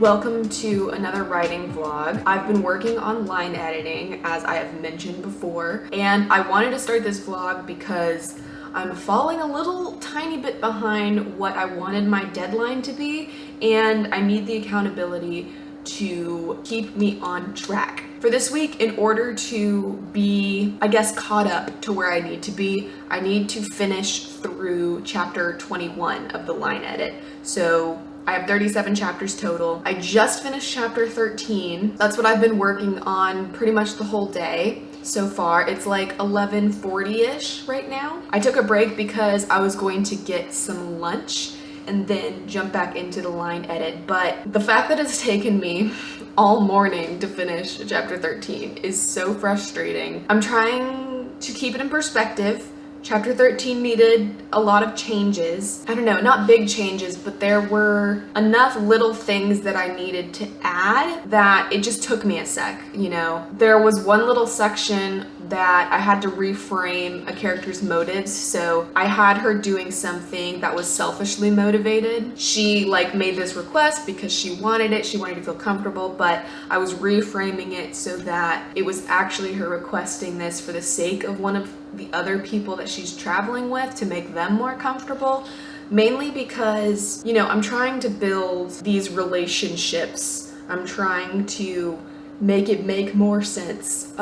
Welcome to another writing vlog. I've been working on line editing, as I have mentioned before, and I wanted to start this vlog because I'm falling a little tiny bit behind what I wanted my deadline to be, and I need the accountability to keep me on track. For this week, in order to be, I guess, caught up to where I need to be, I need to finish through chapter 21 of the line edit. So I have 37 chapters total. I just finished chapter 13. That's what I've been working on pretty much the whole day so far. It's like 11:40-ish right now. I took a break because I was going to get some lunch and then jump back into the line edit. But the fact that it's taken me all morning to finish chapter 13 is so frustrating. I'm trying to keep it in perspective. Chapter 13 needed a lot of changes. I don't know, not big changes, but there were enough little things that I needed to add that it just took me a sec, you know? There was one little section that I had to reframe a character's motives. So I had her doing something that was selfishly motivated. She made this request because she wanted it. She wanted to feel comfortable, but I was reframing it so that it was actually her requesting this for the sake of one of the other people that she's traveling with, to make them more comfortable. Mainly because, you know, I'm trying to build these relationships. I'm trying to make it make more sense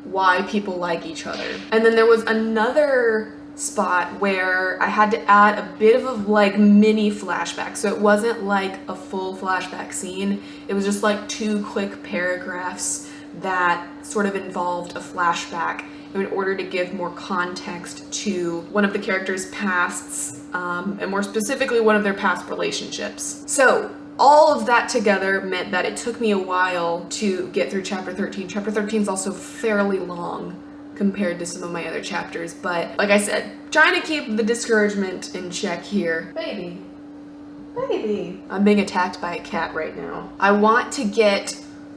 why people like each other. And then there was another spot where I had to add a bit of a mini flashback. So it wasn't like a full flashback scene. It was just like 2 quick paragraphs that sort of involved a flashback in order to give more context to one of the characters' pasts, and more specifically one of their past relationships. So all of that together meant that it took me a while to get through chapter 13. Chapter 13 is also fairly long compared to some of my other chapters, but like I said, trying to keep the discouragement in check here. Baby. I'm being attacked by a cat right now. I want to get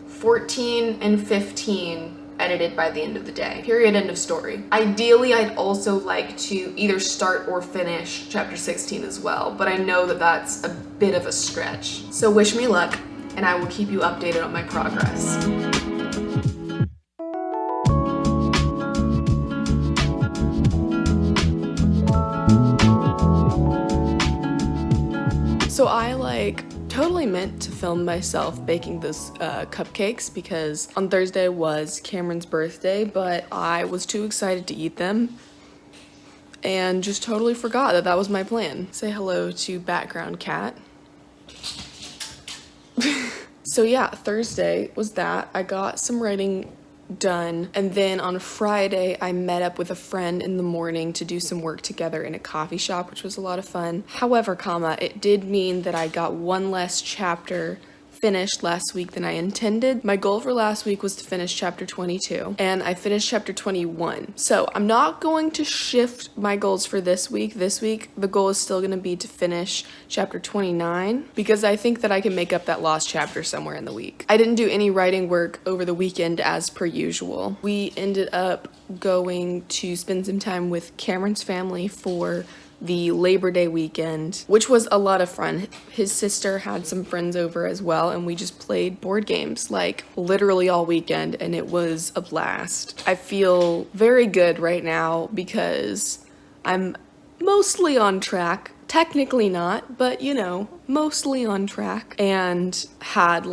14 and 15 edited by the end of the day. Period, end of story. Ideally, I'd also like to either start or finish chapter 16 as well, but I know that that's a bit of a stretch. So wish me luck, and I will keep you updated on my progress. So I totally meant to film myself baking those cupcakes because on Thursday was Cameron's birthday, but I was too excited to eat them and just totally forgot that that was my plan. Say hello to background cat. So yeah, Thursday was that. I got some writing done, and then on Friday I met up with a friend in the morning to do some work together in a coffee shop, which was a lot of fun. However, it did mean that I got one less chapter finished last week than I intended. My goal for last week was to finish chapter 22, and I finished chapter 21. So I'm not going to shift my goals for this week. This week, the goal is still going to be to finish chapter 29 because I think that I can make up that lost chapter somewhere in the week. I didn't do any writing work over the weekend as per usual. We ended up going to spend some time with Cameron's family for the Labor Day weekend, which was a lot of fun. His sister had some friends over as well, and we just played board games literally all weekend, and it was a blast. I feel very good right now because I'm mostly on track. Technically not, but you know, mostly on track, and had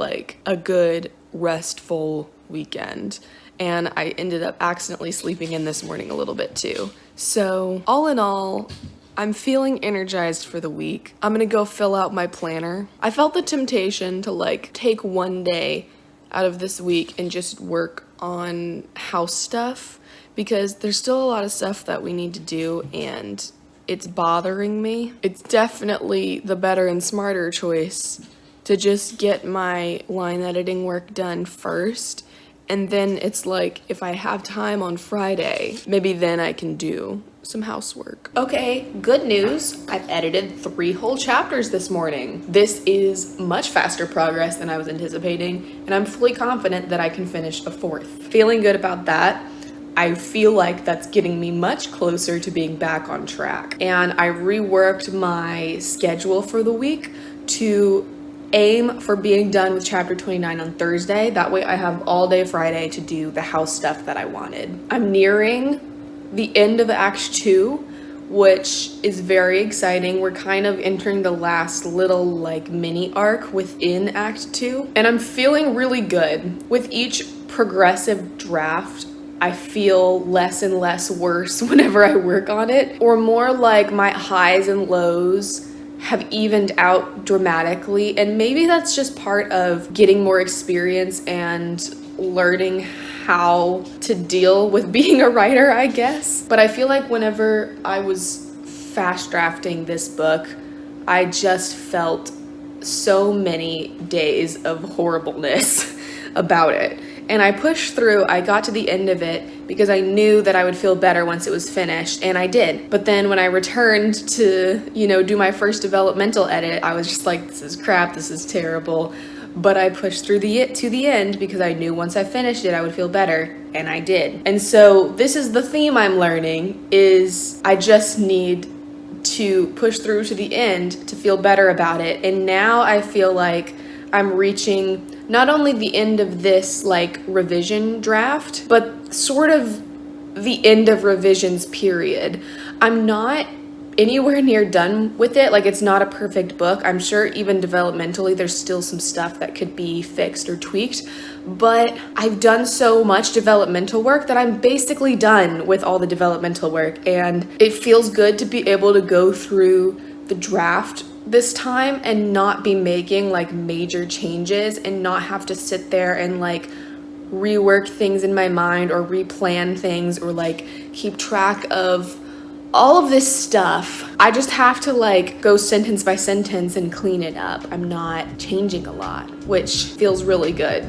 a good restful weekend. And I ended up accidentally sleeping in this morning a little bit too. So all in all, I'm feeling energized for the week. I'm gonna go fill out my planner. I felt the temptation to take one day out of this week and just work on house stuff because there's still a lot of stuff that we need to do and it's bothering me. It's definitely the better and smarter choice to just get my line editing work done first, and then it's if I have time on Friday, maybe then I can do some housework. Okay, good news. I've edited 3 whole chapters this morning. This is much faster progress than I was anticipating, and I'm fully confident that I can finish a 4th. Feeling good about that. I feel like that's getting me much closer to being back on track. And I reworked my schedule for the week to aim for being done with chapter 29 on Thursday. That way I have all day Friday to do the house stuff that I wanted. I'm nearing the end of Act 2, which is very exciting. We're kind of entering the last little like mini arc within Act 2, and I'm feeling really good. With each progressive draft, I feel less and less worse whenever I work on it, or more like my highs and lows have evened out dramatically. And maybe that's just part of getting more experience and learning how to deal with being a writer, I guess. But I feel like whenever I was fast drafting this book, I just felt so many days of horribleness about it. And I pushed through. I got to the end of it because I knew that I would feel better once it was finished, and I did. But then when I returned to, do my first developmental edit, I was just like, this is crap, this is terrible. But I pushed through to the end because I knew once I finished it, I would feel better, and I did. And so this is the theme I'm learning, is I just need to push through to the end to feel better about it. And now I feel like I'm reaching not only the end of this like revision draft, but sort of the end of revisions period. I'm not anywhere near done with it. Like, it's not a perfect book. I'm sure even developmentally there's still some stuff that could be fixed or tweaked, but I've done so much developmental work that I'm basically done with all the developmental work, and it feels good to be able to go through the draft this time and not be making like major changes and not have to sit there and like rework things in my mind or replan things or like keep track of all of this stuff. I just have to like go sentence by sentence and clean it up. I'm not changing a lot, which feels really good.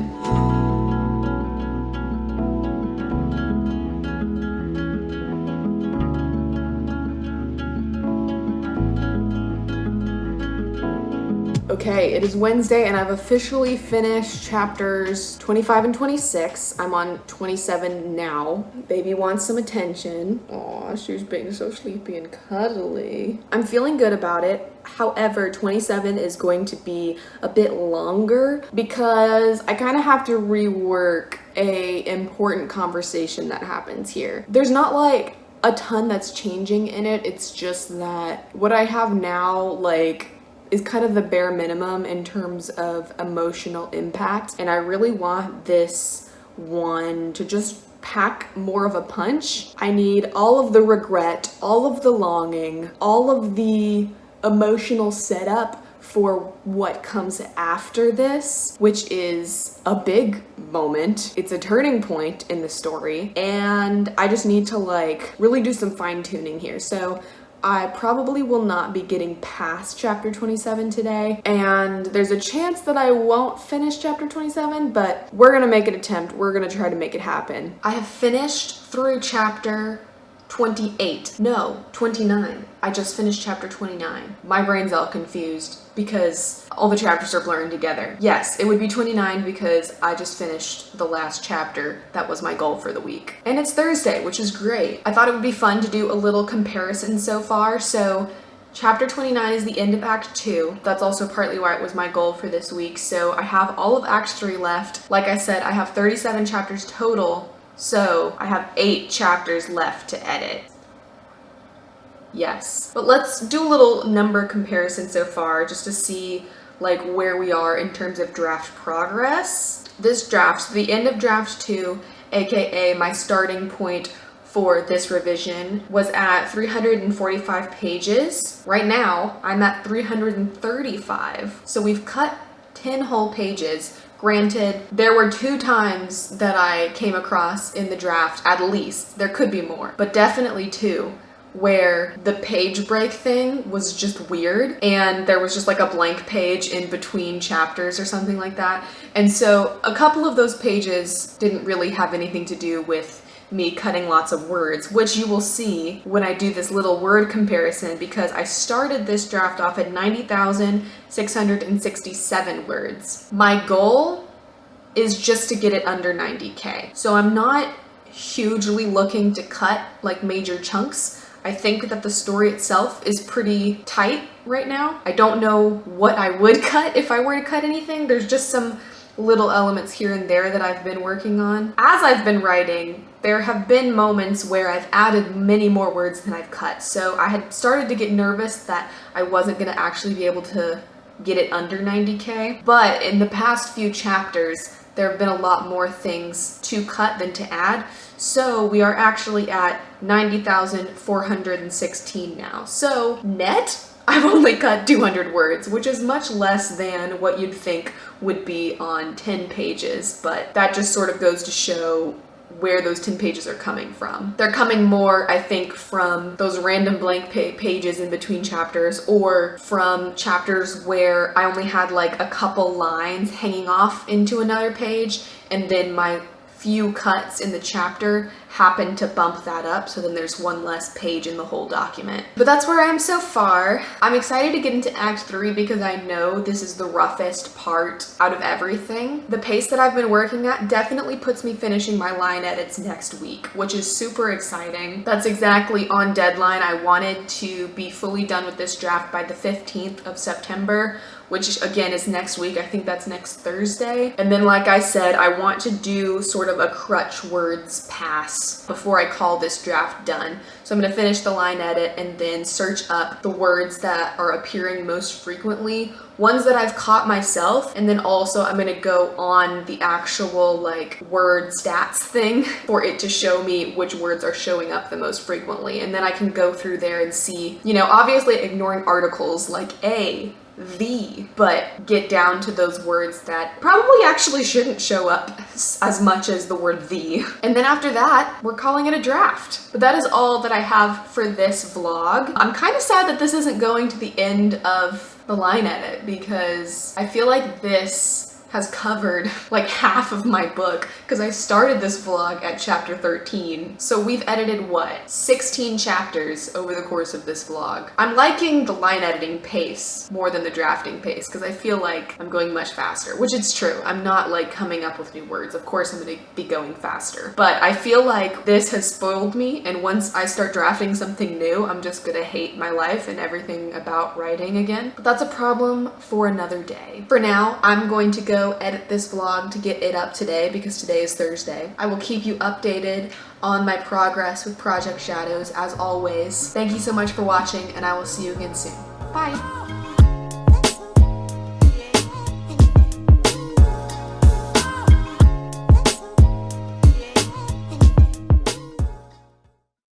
Okay, it is Wednesday and I've officially finished chapters 25 and 26. I'm on 27 now. Baby wants some attention. Aw, she's being so sleepy and cuddly. I'm feeling good about it. However, 27 is going to be a bit longer because I kind of have to rework a important conversation that happens here. There's not like a ton that's changing in it. It's just that what I have now, like, is kind of the bare minimum in terms of emotional impact. And I really want this one to just pack more of a punch. I need all of the regret, all of the longing, all of the emotional setup for what comes after this, which is a big moment. It's a turning point in the story, and I just need to like really do some fine tuning here. So I probably will not be getting past chapter 27 today, and there's a chance that I won't finish chapter 27, but we're gonna make an attempt. We're gonna try to make it happen. I have finished through chapter 28. No, 29. I just finished chapter 29. My brain's all confused because all the chapters are blurring together. Yes, it would be 29 because I just finished the last chapter. That was my goal for the week. And it's Thursday, which is great. I thought it would be fun to do a little comparison so far. So chapter 29 is the end of Act 2. That's also partly why it was my goal for this week. So I have all of Act 3 left. Like I said, I have 37 chapters total. So I have 8 chapters left to edit. Yes. But let's do a little number comparison so far just to see like where we are in terms of draft progress. This draft, the end of draft 2, aka my starting point for this revision, was at 345 pages. Right now, I'm at 335. So we've cut 10 whole pages. Granted, there were 2 times that I came across in the draft, at least. There could be more, but definitely 2, where the page break thing was just weird and there was just like a blank page in between chapters or something like that. And so a couple of those pages didn't really have anything to do with me cutting lots of words, which you will see when I do this little word comparison, because I started this draft off at 90,667 words. My goal is just to get it under 90K. So I'm not hugely looking to cut like major chunks. I think that the story itself is pretty tight right now. I don't know what I would cut if I were to cut anything. There's just some little elements here and there that I've been working on. As I've been writing, there have been moments where I've added many more words than I've cut. So I had started to get nervous that I wasn't gonna actually be able to get it under 90K. But in the past few chapters, there have been a lot more things to cut than to add. So we are actually at 90,416 now. So net, I've only cut 200 words, which is much less than what you'd think would be on 10 pages, but that just sort of goes to show where those 10 pages are coming from. They're coming more, I think, from those random blank pages in between chapters, or from chapters where I only had like a couple lines hanging off into another page, and then my few cuts in the chapter happen to bump that up, so then there's one less page in the whole document. But that's where I am so far. I'm excited to get into Act 3 because I know this is the roughest part out of everything. The pace that I've been working at definitely puts me finishing my line edits next week, which is super exciting. That's exactly on deadline. I wanted to be fully done with this draft by the 15th of September, which again is next week. I think that's next Thursday. And then, like I said, I want to do sort of a crutch words pass before I call this draft done. So I'm gonna finish the line edit and then search up the words that are appearing most frequently, ones that I've caught myself, and then also I'm gonna go on the actual like word stats thing for it to show me which words are showing up the most frequently. And then I can go through there and see, you know, obviously ignoring articles like a, the, but get down to those words that probably actually shouldn't show up as much as the word the. And then after that, we're calling it a draft. But that is all that I have for this vlog. I'm kind of sad that this isn't going to the end of the line edit because I feel like this has covered like half of my book because I started this vlog at chapter 13. So we've edited what? 16 chapters over the course of this vlog. I'm liking the line editing pace more than the drafting pace because I feel like I'm going much faster, which is true. I'm not like coming up with new words. Of course I'm gonna be going faster, but I feel like this has spoiled me, and once I start drafting something new, I'm just gonna hate my life and everything about writing again. But that's a problem for another day. For now, I'm going to go edit this vlog to get it up today because today is Thursday. I will keep you updated on my progress with Project Shadows as always. Thank you so much for watching, and I will see you again soon. Bye!